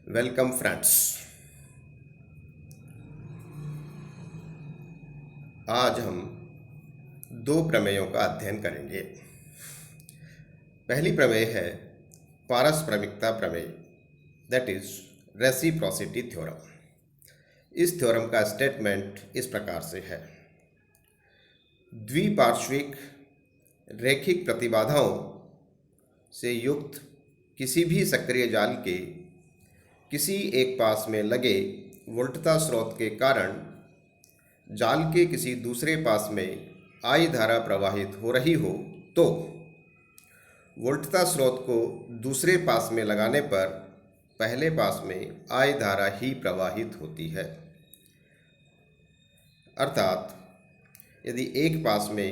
Welcome friends. आज हम दो प्रमेयों का अध्ययन करेंगे। पहली प्रमेय है पारस्परिकता प्रमेय, दैट इज रेसिप्रोसिटी थ्योरम। इस थ्योरम का स्टेटमेंट इस प्रकार से है। द्विपार्श्विक रैखिक प्रतिबाधाओं से युक्त किसी भी सक्रिय जाल के किसी एक पास में लगे वोल्टता स्रोत के कारण जाल के किसी दूसरे पास में I धारा प्रवाहित हो रही हो तो वोल्टता स्रोत को दूसरे पास में लगाने पर पहले पास में I धारा ही प्रवाहित होती है। अर्थात यदि एक पास में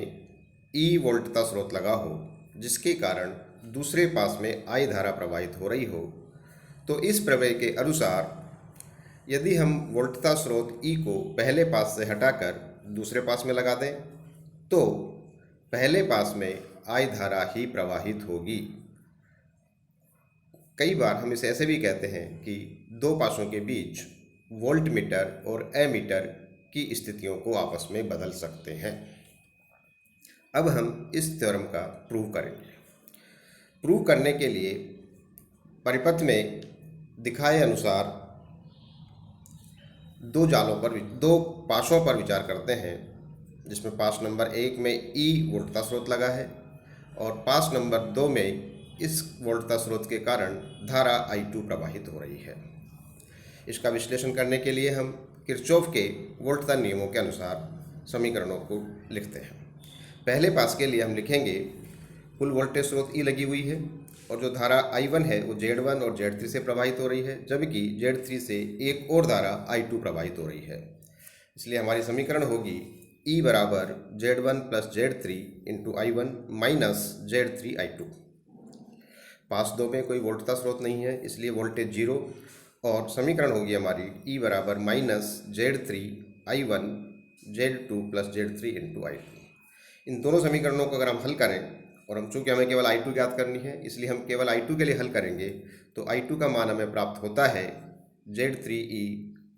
E वोल्टता स्रोत लगा हो जिसके कारण दूसरे पास में I धारा प्रवाहित हो रही हो, तो इस प्रमेय के अनुसार यदि हम वोल्टता स्रोत E को पहले पास से हटाकर दूसरे पास में लगा दें तो पहले पास में I धारा ही प्रवाहित होगी। कई बार हम इसे ऐसे भी कहते हैं कि दो पासों के बीच वोल्ट मीटर और एमीटर की स्थितियों को आपस में बदल सकते हैं। अब हम इस थ्योरम का प्रूव करेंगे। प्रूव करने के लिए परिपथ में दिखाए अनुसार दो पासों पर विचार करते हैं, जिसमें पास नंबर 1 में E वोल्टता स्रोत लगा है और पास नंबर 2 में इस वोल्टता स्रोत के कारण धारा I2 प्रवाहित हो रही है। इसका विश्लेषण करने के लिए हम किरचॉफ के वोल्टता नियमों के अनुसार समीकरणों को लिखते हैं। पहले पास के लिए हम लिखेंगे कुल वोल्टेज स्रोत E लगी हुई है और जो धारा I1 है वो Z1 और Z3 से प्रवाहित हो रही है, जबकि Z3 से एक और धारा I2 प्रवाहित हो रही है। इसलिए हमारी समीकरण होगी E बराबर Z1 plus Z3 into I1 minus Z3 I2। पास 2 में कोई वोल्टता स्रोत नहीं है, इसलिए वोल्टेज 0 और समीकरण होगी हमारी E बराबर minus Z3 I1 Z2 plus Z3 into I2। इन दोनों समीकरणों को अगर हम हल करें, और हम चूँकि हमें केवल I2 ज्ञात करनी है इसलिए हम केवल I2 के लिए हल करेंगे, तो I2 का मान हमें प्राप्त होता है Z3E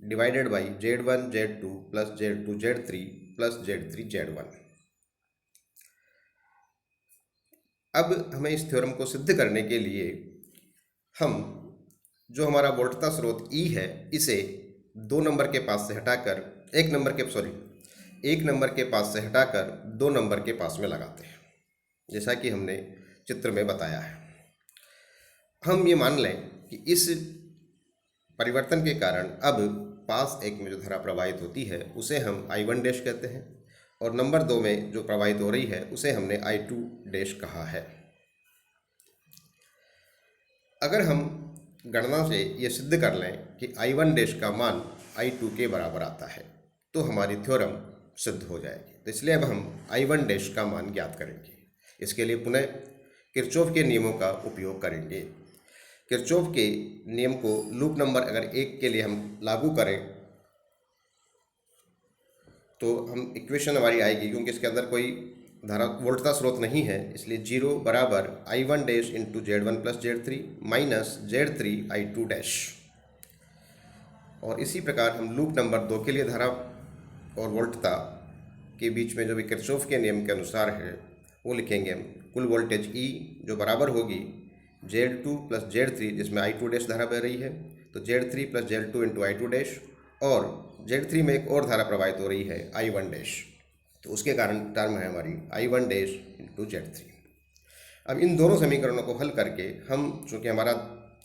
divided by Z1 Z2 plus Z2 Z3 plus Z3 Z1। अब हमें इस थ्योरम को सिद्ध करने के लिए हम जो हमारा वोल्टता स्रोत E है इसे 2 नंबर के पास से हटाकर 1 नंबर के पास से हटाकर 2 नंबर के पास में लगाते हैं, जैसा कि हमने चित्र में बताया है। हम ये मान लें कि इस परिवर्तन के कारण अब पास 1 में जो धारा प्रवाहित होती है उसे हम I1 डैश कहते हैं और नंबर 2 में जो प्रवाहित हो रही है उसे हमने I2 डैश कहा है। अगर हम गणना से ये सिद्ध कर लें कि I1 डैश का मान I2 के बराबर आता है तो हमारी थ्योरम सिद्ध हो जाएगी। तो इसलिए अब हम I1 डैश का मान ज्ञात करेंगे। इसके लिए पुनः किरचॉफ के नियमों का उपयोग करेंगे। किरचॉफ के नियम को लूप नंबर अगर 1 के लिए हम लागू करें तो हम इक्वेशन हमारी आएगी, क्योंकि इसके अंदर कोई धारा वोल्टता स्रोत नहीं है, इसलिए 0 बराबर I1 dash into Z1 plus Z3 minus Z3 I2 dash. और इसी प्रकार हम लूप नंबर 2 के लिए धारा और वोल्टता के बीच में जो भी किरचॉफ के नियम के अनुसार है वो लिखेंगे हम कुल वोल्टेज E जो बराबर होगी Z2 प्लस Z3, जिसमें I2 डैश धारा बह रही है, तो Z3 plus Z2 into I2 dash, और Z3 में एक और धारा प्रवाहित हो रही है I1 डैश, तो उसके कारण टर्म है हमारी I1 डैश इंटू Z3। अब इन दोनों समीकरणों को हल करके हम, चूँकि हमारा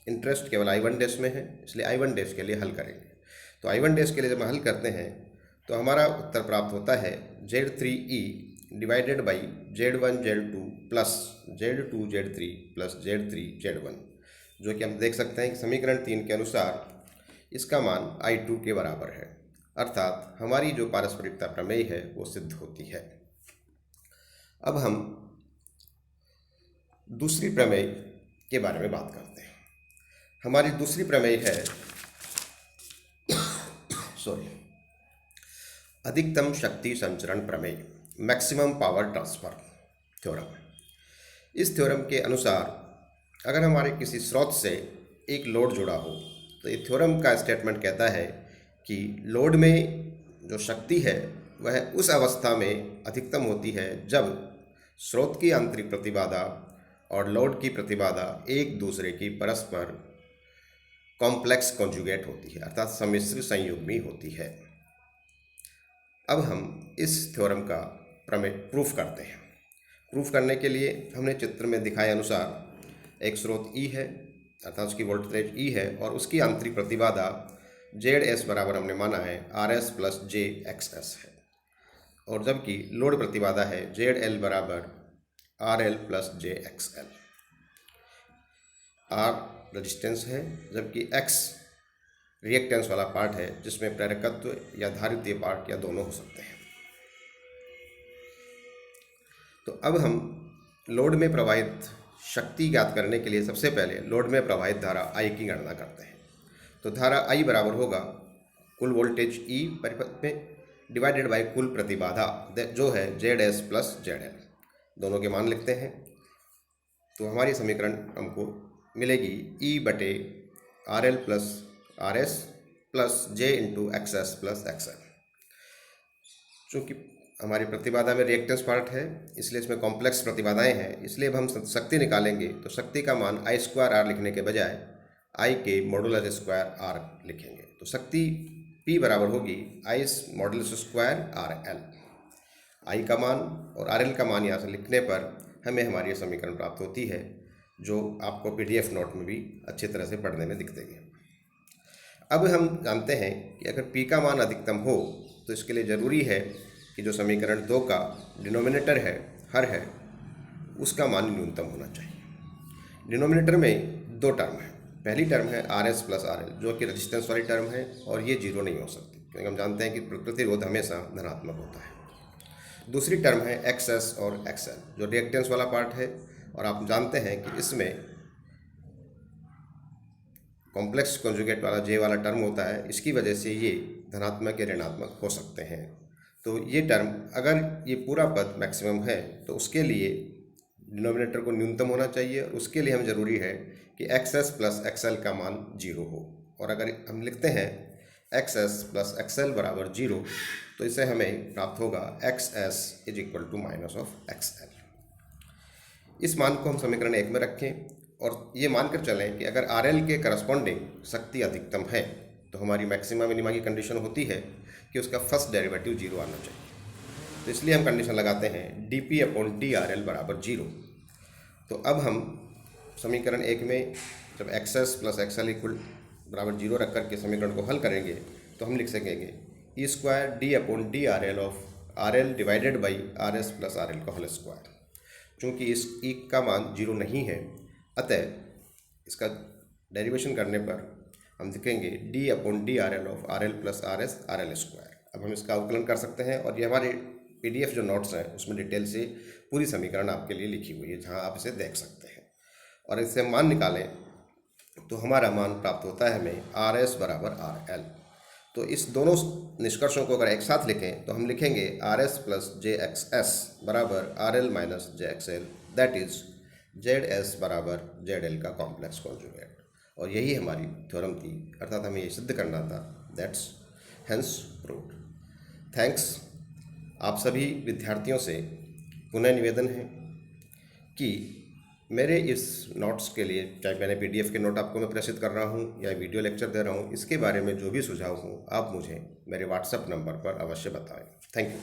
इंटरेस्ट केवल I1 डैश में है, इसलिए I1 डैश के लिए हल करेंगे। तो I1 डैश के लिए जब हम हल करते हैं तो हमारा उत्तर प्राप्त होता है Z3E divided by Z1 Z2 plus Z2 Z3 plus Z3 Z1, जो कि हम देख सकते हैं कि समीकरण 3 के अनुसार इसका मान I2 के बराबर है। अर्थात हमारी जो पारस्परिकता प्रमेय है वो सिद्ध होती है। अब हम दूसरी प्रमेय के बारे में बात करते हैं। हमारी दूसरी प्रमेय है अधिकतम शक्ति संचरण प्रमेय, मैक्सिमम पावर ट्रांसफर थ्योरम। इस थ्योरम के अनुसार अगर हमारे किसी स्रोत से एक लोड जुड़ा हो तो ये थ्योरम का स्टेटमेंट कहता है कि लोड में जो शक्ति है वह उस अवस्था में अधिकतम होती है जब स्रोत की आंतरिक प्रतिबाधा और लोड की प्रतिबाधा एक दूसरे की परस्पर कॉम्प्लेक्स कॉन्जुगेट होती है, अर्थात सम्मिश्र संयुग्मी होती है। अब हम इस थ्योरम का प्रमेय प्रूफ करते हैं। प्रूफ करने के लिए हमने चित्र में दिखाए अनुसार एक स्रोत E है, अर्थात उसकी वोल्टेज E है, और उसकी आंतरिक प्रतिबाधा ZS बराबर हमने माना है RS प्लस JXS है, और जबकि लोड प्रतिबाधा है ZL बराबर RL plus JXL। R resistance है, जबकि X रिएक्टेंस वाला पार्ट है जिसमें प्रेरकत्व या धारित्य पार्ट या दोनों हो सकते हैं। तो अब हम लोड में प्रवाहित शक्ति ज्ञात करने के लिए सबसे पहले लोड में प्रवाहित धारा I की गणना करते हैं। तो धारा I बराबर होगा कुल वोल्टेज E परिपथ में डिवाइडेड बाय कुल प्रतिबाधा जो है ZS प्लस ZL, दोनों के मान लिखते हैं। तो हमारी समीकरण हमको मिलेगी E बटे RL plus RS plus J into XS plus XL। चूँकि हमारी प्रतिबाधा में रिएक्टेंस पार्ट है इसलिए इसमें कॉम्प्लेक्स प्रतिबाधाएं हैं, इसलिए अब हम शक्ति निकालेंगे तो शक्ति का मान I स्क्वायर R लिखने के बजाय I के मॉडुलस स्क्वायर R लिखेंगे। तो शक्ति P बराबर होगी I modulus square RL। I का मान और RL का मान यहाँ से लिखने पर हमें हमारी समीकरण प्राप्त होती है, जो आपको PDF नोट में भी अच्छी तरह से पढ़ने में दिख देगी। अब हम जानते हैं कि अगर P का मान अधिकतम हो तो इसके लिए ज़रूरी है कि जो समीकरण 2 का डिनोमिनेटर है, हर है, उसका मान न्यूनतम होना चाहिए। डिनोमिनेटर में दो टर्म है। पहली टर्म है RS प्लस RL जो कि रेजिस्टेंस वाली टर्म है, और ये जीरो नहीं हो सकती क्योंकि हम जानते हैं कि प्रतिरोध हमेशा धनात्मक होता है। दूसरी टर्म है XS और XL जो रिएक्टेंस वाला पार्ट है, और आप जानते हैं कि इसमें कॉम्प्लेक्स कॉन्जुगेट वाला J वाला टर्म होता है, इसकी वजह से ये धनात्मक या ऋणात्मक हो सकते हैं। तो ये टर्म, अगर ये पूरा पद मैक्सिमम है तो उसके लिए डिनोमिनेटर को न्यूनतम होना चाहिए, और उसके लिए हम ज़रूरी है कि XS प्लस XL का मान 0 हो। और अगर हम लिखते हैं XS प्लस XL बराबर 0 तो इससे हमें प्राप्त होगा XS is equal to minus of XL। इस मान को हम समीकरण 1 में रखें और ये मानकर चलें कि अगर RL के करस्पॉन्डिंग शक्ति अधिकतम है तो हमारी मैक्सिमा मिनिमा की कंडीशन होती है कि उसका फर्स्ट डेरिवेटिव 0 आना चाहिए। तो इसलिए हम कंडीशन लगाते हैं dP अपॉन dRL बराबर 0। तो अब हम समीकरण 1 में जब XS प्लस XL इक्वल बराबर 0 रख करके समीकरण को हल करेंगे तो हम लिख सकेंगे E square D upon dRL of RL divided by RS plus RL का होल स्क्वायर। चूँकि इस E का मान 0 नहीं है, अतः इसका डेरिवेशन करने पर हम लिखेंगे D upon dRL of RL plus RS RL square. अब हम इसका अवकलन कर सकते हैं, और ये हमारे PDF जो नोट्स हैं उसमें डिटेल से पूरी समीकरण आपके लिए लिखी हुई है, जहां आप इसे देख सकते हैं। और इससे मान निकालें तो हमारा मान प्राप्त होता है हमें RS बराबर RL। तो इस दोनों निष्कर्षों को अगर एक साथ लिखें तो हम लिखेंगे RS प्लस JXS बराबर RL minus JXL, that is ZS बराबर ZL का कॉम्प्लेक्स कॉन्जुगेट। और यही हमारी थ्योरम थी, अर्थात हमें ये सिद्ध करना था। That's hence proved. थैंक्स। आप सभी विद्यार्थियों से पुनः निवेदन है कि मेरे इस नोट्स के लिए, चाहे मैंने PDF के नोट आपको मैं प्रेषित कर रहा हूँ या वीडियो लेक्चर दे रहा हूँ, इसके बारे में जो भी सुझाव हो आप मुझे मेरे WhatsApp नंबर पर अवश्य बताएं। Thank you.